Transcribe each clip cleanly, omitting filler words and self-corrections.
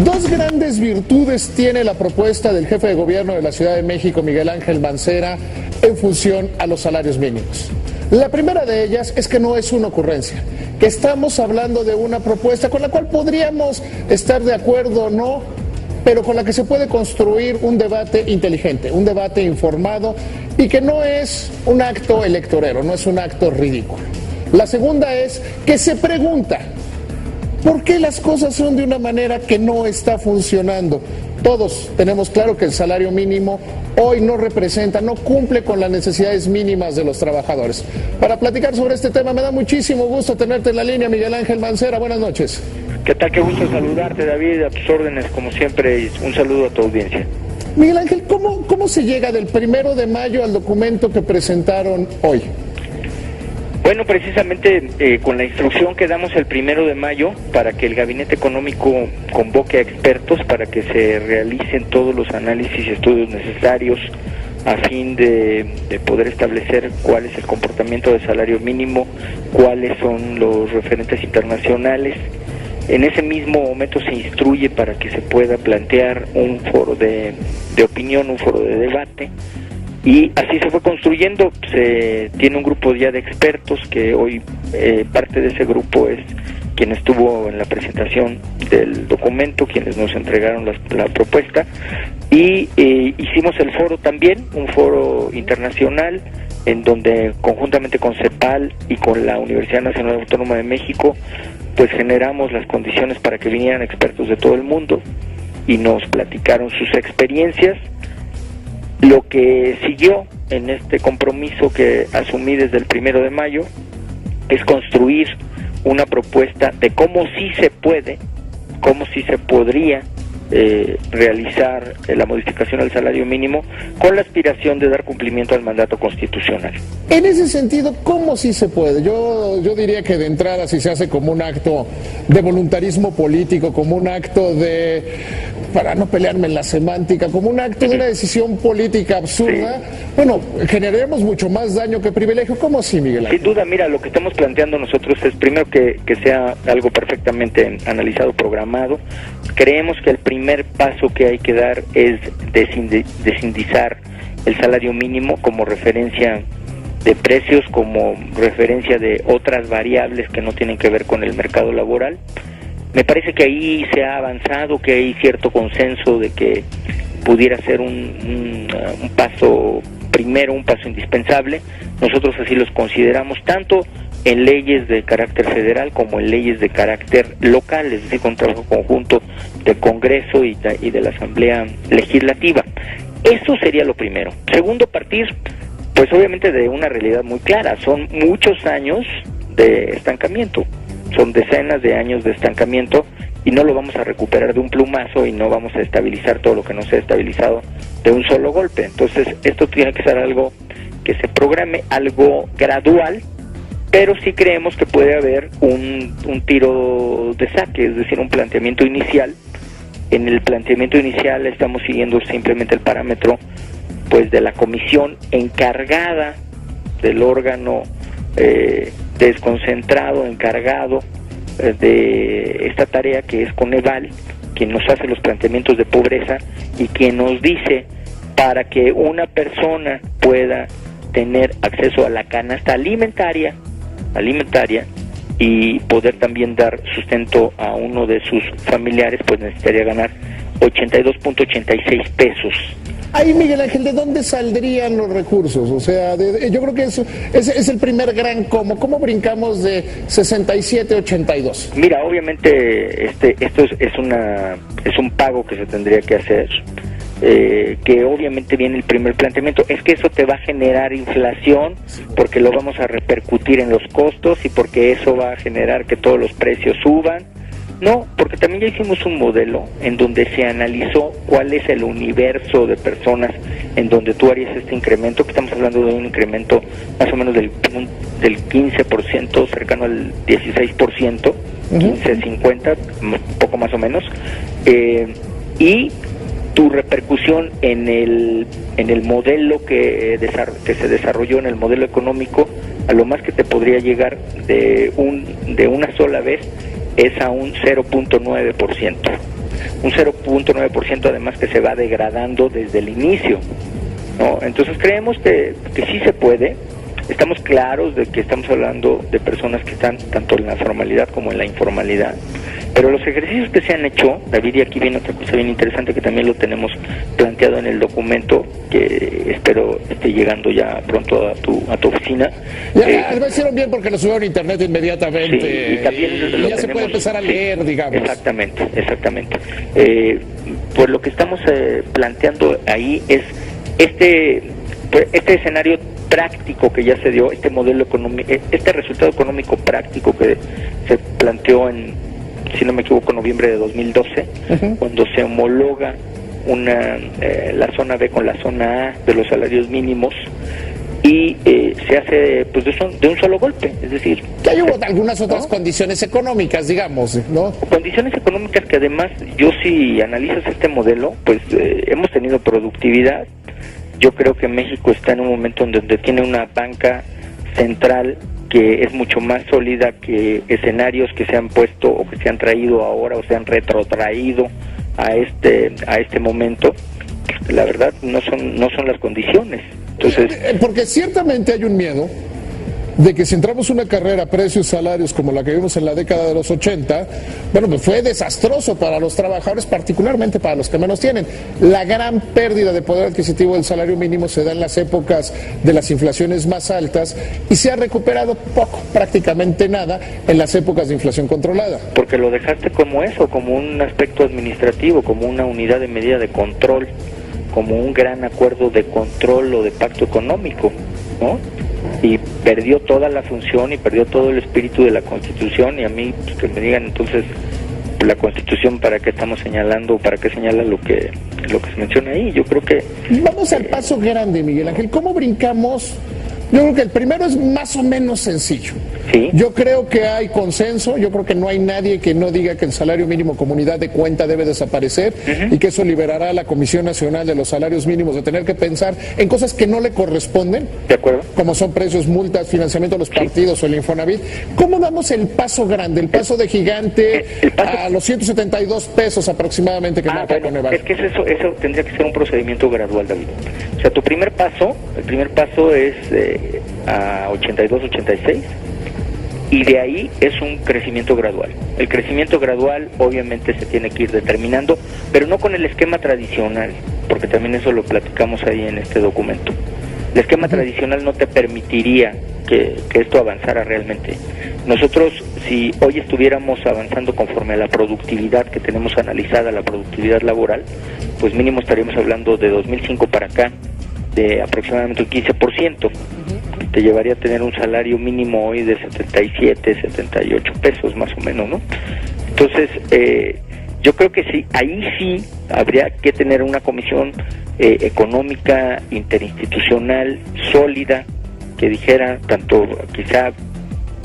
Dos grandes virtudes tiene la propuesta del jefe de gobierno de la Ciudad de México, Miguel Ángel Mancera, en función a los salarios mínimos. La primera de ellas es que no es una ocurrencia, que estamos hablando de una propuesta con la cual podríamos estar de acuerdo o no, pero con la que se puede construir un debate inteligente, un debate informado y que no es un acto electorero, no es un acto ridículo. La segunda es que se pregunta, ¿por qué las cosas son de una manera que no está funcionando? Todos tenemos claro que el salario mínimo hoy no representa, no cumple con las necesidades mínimas de los trabajadores. Para platicar sobre este tema me da muchísimo gusto tenerte en la línea, Miguel Ángel Mancera. Buenas noches. ¿Qué tal? Qué gusto saludarte, David, a tus órdenes como siempre, y un saludo a tu audiencia. Miguel Ángel, ¿cómo se llega del 1 de mayo al documento que presentaron hoy? Bueno, precisamente con la instrucción que damos el 1 de mayo para que el Gabinete Económico convoque a expertos para que se realicen todos los análisis y estudios necesarios a fin de poder establecer cuál es el comportamiento del salario mínimo, cuáles son los referentes internacionales. En ese mismo momento se instruye para que se pueda plantear un foro de opinión, un foro de debate. Y así se fue construyendo. Se tiene un grupo ya de expertos que hoy parte de ese grupo es quien estuvo en la presentación del documento, quienes nos entregaron la propuesta, y hicimos el foro también, un foro internacional en donde conjuntamente con CEPAL y con la Universidad Nacional Autónoma de México pues generamos las condiciones para que vinieran expertos de todo el mundo y nos platicaron sus experiencias. Lo que siguió en este compromiso que asumí desde el 1 de mayo es construir una propuesta de cómo sí se puede, cómo sí se podría realizar la modificación al salario mínimo con la aspiración de dar cumplimiento al mandato constitucional. En ese sentido, ¿cómo sí se puede? Yo diría que de entrada si se hace como un acto de voluntarismo político, como un acto de, para no pelearme en la semántica, como un acto de una decisión política absurda, sí. Bueno, generaremos mucho más daño que privilegio. ¿Cómo así, Miguel Ángel? Sin duda, mira, lo que estamos planteando nosotros es primero que sea algo perfectamente analizado, programado. Creemos que el primer paso que hay que dar es desindizar el salario mínimo como referencia de precios, como referencia de otras variables que no tienen que ver con el mercado laboral. Me parece que ahí se ha avanzado, que hay cierto consenso de que pudiera ser un paso primero, un paso indispensable. Nosotros así los consideramos, tanto en leyes de carácter federal como en leyes de carácter local, es decir, con trabajo conjunto del Congreso y de la Asamblea Legislativa. Eso sería lo primero. Segundo, partir, pues obviamente de una realidad muy clara. Son muchos años de estancamiento, son decenas de años de estancamiento y no lo vamos a recuperar de un plumazo y no vamos a estabilizar todo lo que no se ha estabilizado de un solo golpe. Entonces, esto tiene que ser algo que se programe, algo gradual, pero sí creemos que puede haber un tiro de saque, es decir, un planteamiento inicial. En el planteamiento inicial estamos siguiendo simplemente el parámetro pues de la comisión encargada, del órgano desconcentrado, encargado de esta tarea, que es Coneval, quien nos hace los planteamientos de pobreza y quien nos dice para que una persona pueda tener acceso a la canasta alimentaria y poder también dar sustento a uno de sus familiares, pues necesitaría ganar 82.86 pesos. Ahí, Miguel Ángel, ¿de dónde saldrían los recursos? O sea, yo creo que eso es el primer gran cómo brincamos de 67 a 82. Mira, obviamente esto es un pago que se tendría que hacer, que obviamente viene el primer planteamiento, es que eso te va a generar inflación, porque lo vamos a repercutir en los costos y porque eso va a generar que todos los precios suban. No, porque también ya hicimos un modelo en donde se analizó cuál es el universo de personas en donde tú harías este incremento, que estamos hablando de un incremento más o menos del 15%, cercano al 16%, 15-50, poco más o menos, y tu repercusión en el modelo que se desarrolló, en el modelo económico, a lo más que te podría llegar de una sola vez es a un 0.9%. un 0.9% además que se va degradando desde el inicio, ¿no? Entonces creemos que sí se puede. Estamos claros de que estamos hablando de personas que están tanto en la formalidad como en la informalidad, pero los ejercicios que se han hecho, David, y aquí viene otra cosa bien interesante que también lo tenemos planteado en el documento, que espero esté llegando ya pronto a tu oficina. Lo hicieron bien porque lo subieron a internet inmediatamente, sí, y también ya se puede empezar a leer, digamos. Exactamente. Pues lo que estamos planteando ahí es este escenario práctico que ya se dio, este modelo económico, este resultado económico práctico que se planteó en, si no me equivoco, noviembre de 2012, cuando se homologa la zona B con la zona A de los salarios mínimos y se hace pues de un solo golpe, es decir... Que hay algunas otras condiciones económicas, digamos, ¿no? Condiciones económicas que además, yo si analizas este modelo, pues hemos tenido productividad. Yo creo que México está en un momento en donde tiene una banca central que es mucho más sólida que escenarios que se han puesto o que se han traído ahora o se han retrotraído a este momento. La verdad no son las condiciones. Entonces, porque ciertamente hay un miedo de que si entramos una carrera precios salarios como la que vimos en la década de los 80, bueno, pues fue desastroso para los trabajadores, particularmente para los que menos tienen. La gran pérdida de poder adquisitivo del salario mínimo se da en las épocas de las inflaciones más altas y se ha recuperado poco, prácticamente nada, en las épocas de inflación controlada. Porque lo dejaste como eso, como un aspecto administrativo, como una unidad de medida de control, como un gran acuerdo de control o de pacto económico, ¿no? Y perdió toda la función y perdió todo el espíritu de la Constitución. Y a mí, pues, que me digan entonces la Constitución para qué estamos señalando, para qué señala lo que se menciona ahí. Yo creo que... Vamos al paso grande, Miguel Ángel. ¿Cómo brincamos? Yo creo que el primero es más o menos sencillo. ¿Sí? Yo creo que hay consenso, yo creo que no hay nadie que no diga que el salario mínimo como unidad de cuenta debe desaparecer y que eso liberará a la Comisión Nacional de los Salarios Mínimos de tener que pensar en cosas que no le corresponden, de acuerdo, como son precios, multas, financiamiento de los partidos o el Infonavit. ¿Cómo damos el paso grande, el paso de gigante a los 172 pesos aproximadamente que marca Coneval? Es que eso tendría que ser un procedimiento gradual, David. O sea, el primer paso es a 82, 86, y de ahí es un crecimiento gradual. El crecimiento gradual obviamente se tiene que ir determinando, pero no con el esquema tradicional, porque también eso lo platicamos ahí en este documento. El esquema tradicional no te permitiría que esto avanzara realmente. Nosotros, si hoy estuviéramos avanzando conforme a la productividad que tenemos analizada, la productividad laboral, pues mínimo estaríamos hablando de 2005 para acá, de aproximadamente un 15%. Te llevaría a tener un salario mínimo hoy de 77, 78 pesos más o menos, ¿no? Entonces, yo creo que sí, ahí sí habría que tener una comisión económica, interinstitucional, sólida, que dijera, tanto quizá,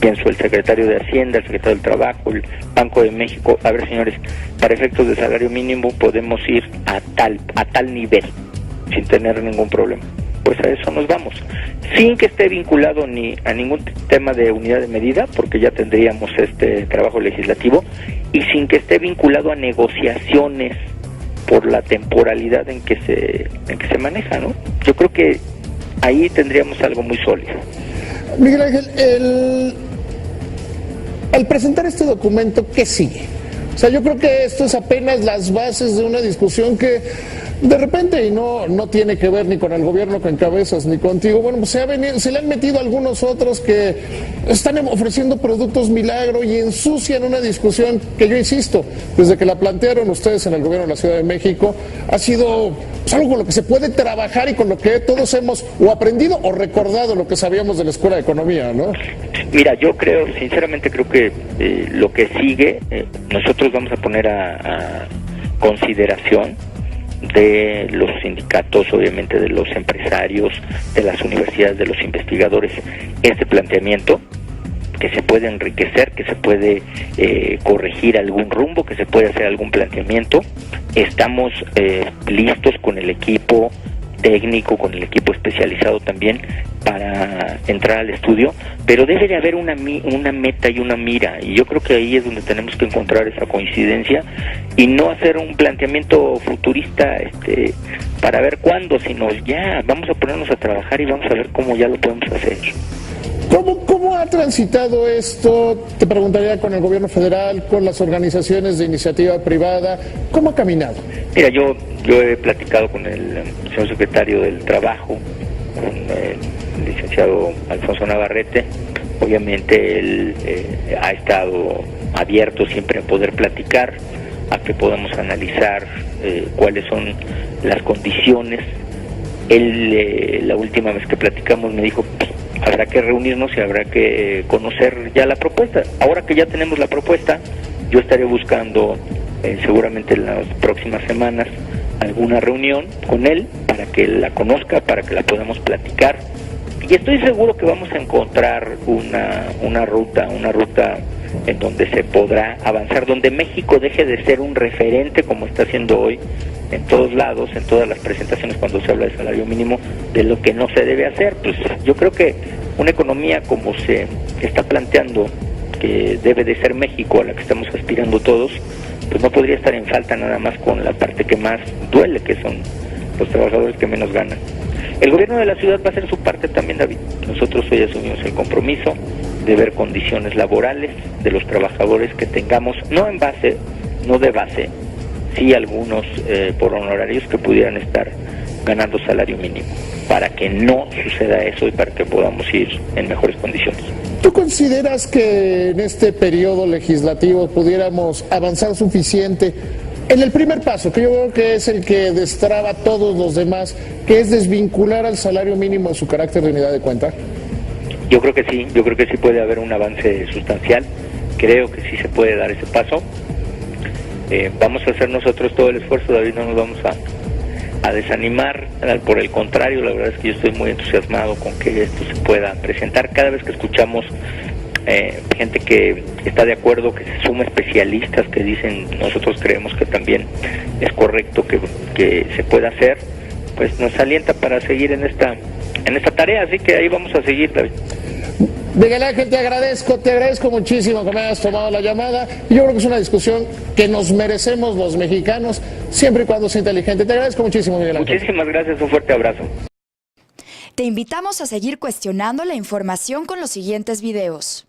pienso, el secretario de Hacienda, el secretario del Trabajo, el Banco de México, a ver, señores, para efectos de salario mínimo podemos ir a tal nivel, sin tener ningún problema. Pues a eso nos vamos, sin que esté vinculado ni a ningún tema de unidad de medida, porque ya tendríamos este trabajo legislativo, y sin que esté vinculado a negociaciones por la temporalidad en que se maneja, ¿no? Yo creo que ahí tendríamos algo muy sólido. Miguel Ángel, al presentar este documento, ¿qué sigue? O sea, yo creo que esto es apenas las bases de una discusión que de repente, y no tiene que ver ni con el gobierno que encabezas ni contigo, bueno, pues se le han metido algunos otros que están ofreciendo productos milagro y ensucian una discusión que yo insisto, desde que la plantearon ustedes en el gobierno de la Ciudad de México, ha sido pues, algo con lo que se puede trabajar y con lo que todos hemos o aprendido o recordado lo que sabíamos de la Escuela de Economía, ¿no? Mira, yo creo, sinceramente creo que lo que sigue, nosotros vamos a poner a consideración de los sindicatos, obviamente de los empresarios, de las universidades, de los investigadores, este planteamiento, que se puede enriquecer, que se puede corregir algún rumbo, que se puede hacer algún planteamiento. Estamos listos con el equipo técnico, con el equipo especializado también, para entrar al estudio, pero debe de haber una meta y una mira, y yo creo que ahí es donde tenemos que encontrar esa coincidencia y no hacer un planteamiento futurista para ver cuándo, sino ya vamos a ponernos a trabajar y vamos a ver cómo ya lo podemos hacer. ¿Cómo ha transitado esto? Te preguntaría, con el gobierno federal, con las organizaciones de iniciativa privada, ¿cómo ha caminado? Mira, yo he platicado con el señor secretario del Trabajo, con el licenciado Alfonso Navarrete. Obviamente él ha estado abierto siempre a poder platicar, a que podamos analizar cuáles son las condiciones. Él, la última vez que platicamos, me dijo, habrá que reunirnos y habrá que conocer ya la propuesta. Ahora que ya tenemos la propuesta, yo estaré buscando seguramente en las próximas semanas alguna reunión con él para que la conozca, para que la podamos platicar, y estoy seguro que vamos a encontrar una ruta en donde se podrá avanzar, donde México deje de ser un referente como está haciendo hoy en todos lados, en todas las presentaciones cuando se habla de salario mínimo, de lo que no se debe hacer. Pues yo creo que una economía como se está planteando que debe de ser México, a la que estamos aspirando todos, pues no podría estar en falta nada más con la parte que más duele, que son los trabajadores que menos ganan. El gobierno de la ciudad va a hacer su parte también, David. Nosotros hoy asumimos el compromiso de ver condiciones laborales de los trabajadores que tengamos, no de base, sí algunos por honorarios que pudieran estar ganando salario mínimo, para que no suceda eso y para que podamos ir en mejores condiciones. ¿Tú consideras que en este periodo legislativo pudiéramos avanzar suficiente en el primer paso, que yo creo que es el que destraba a todos los demás, que es desvincular al salario mínimo de su carácter de unidad de cuenta? Yo creo que sí puede haber un avance sustancial, creo que sí se puede dar ese paso. Vamos a hacer nosotros todo el esfuerzo, David, no nos vamos a desanimar, por el contrario, la verdad es que yo estoy muy entusiasmado con que esto se pueda presentar. Cada vez que escuchamos gente que está de acuerdo, que se suma especialistas que dicen, nosotros creemos que también es correcto que se pueda hacer, pues nos alienta para seguir en esta tarea, así que ahí vamos a seguir, David. Miguel Ángel, te agradezco muchísimo que me hayas tomado la llamada. Yo creo que es una discusión que nos merecemos los mexicanos, siempre y cuando sea inteligente. Te agradezco muchísimo, Miguel Ángel. Muchísimas gracias, un fuerte abrazo. Te invitamos a seguir cuestionando la información con los siguientes videos.